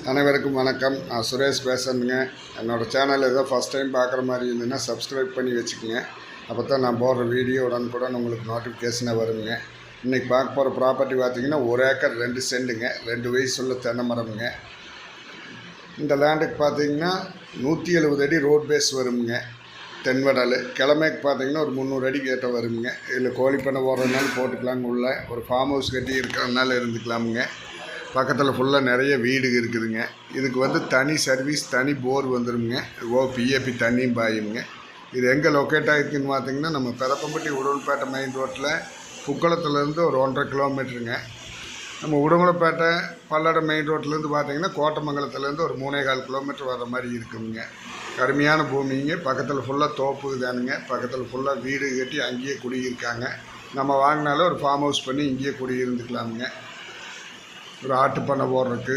அனைவருக்கும் வணக்கம். நான் சுரேஷ் பேசுகிறேங்க. என்னோடய சேனல் ஏதோ ஃபஸ்ட் டைம் பார்க்குற மாதிரி இருந்ததுன்னா சப்ஸ்கிரைப் பண்ணி வச்சுக்கோங்க. அப்போ தான் நான் போடுற வீடியோ உடனுக்குடன் உங்களுக்கு நோட்டிஃபிகேஷனாக வருங்க. இன்றைக்கி பார்க்க போகிற ப்ராப்பர்ட்டி பார்த்திங்கன்னா 1 ஏக்கர் 2 சென்ட்டுங்க, 2 வயசுள்ள தென்னை மரமுங்க. இந்த லேண்டுக்கு பார்த்திங்கன்னா 170 அடி ரோட் பேஸ் வருங்க. தென்வடல் கிழமைக்கு பார்த்திங்கன்னா ஒரு 300 அடி கேட்ட வருங்க. இதில் கோழி பண்ணை போடுறதுனால போட்டுக்கலாங்க. உள்ள ஒரு ஃபார்ம் ஹவுஸ் கட்டி இருக்கிறதுனால இருந்துக்கலாமுங்க. பக்கத்தில் ஃபுல்லாக நிறைய வீடு இருக்குதுங்க. இதுக்கு வந்து தனி சர்வீஸ், தனி போர் வந்துடுங்க. பிஏபி தண்ணியும் பாயுங்க. இது எங்கே லொக்கேட் ஆகிருக்குன்னு பார்த்திங்கன்னா நம்ம பெதப்பம்பட்டி உடுமலைப்பேட்டை மெயின் ரோட்டில் புக்கலத்துலேருந்து ஒரு 1.5 கிலோமீட்டருங்க. நம்ம உடுமலைப்பேட்டை பல்லடம் மெயின் ரோட்லேருந்து பார்த்திங்கன்னா கோட்டமங்கலத்துலேருந்து ஒரு 3.25 கிலோமீட்டர் வர மாதிரி இருக்குங்க. கடுமையான பூமிங்க. பக்கத்தில் ஃபுல்லாக தோப்பு தானுங்க. பக்கத்தில் ஃபுல்லாக வீடு கட்டி அங்கேயே குடியிருக்காங்க. நம்ம வாங்கினாலும் ஒரு ஃபார்ம் ஹவுஸ் பண்ணி இங்கேயே குடியிருந்துக்கலாமுங்க. ஒரு ஆட்டு பண்ணை போடுறதுக்கு,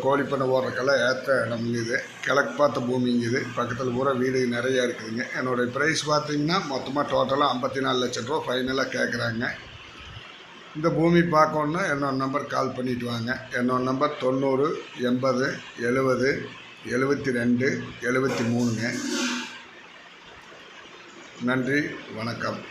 கோழி பண்ணை போடுறதுக்கெல்லாம் ஏற்ற இடமுங்க. இது கிழக்கு பார்த்த பூமிங்க. இது பக்கத்தில் பூரா வீடு நிறையா இருக்குதுங்க. என்னுடைய ப்ரைஸ் பார்த்திங்கன்னா மொத்தமாக டோட்டலாக 54 லட்சம் ரூபா ஃபைனலாக கேட்குறாங்க. இந்த பூமி பார்க்கணுன்னா என்னோடய நம்பர் கால் பண்ணிவிட்டு வாங்க. என்னோடய நம்பர் 90 80 70 72 73ங்க. நன்றி, வணக்கம்.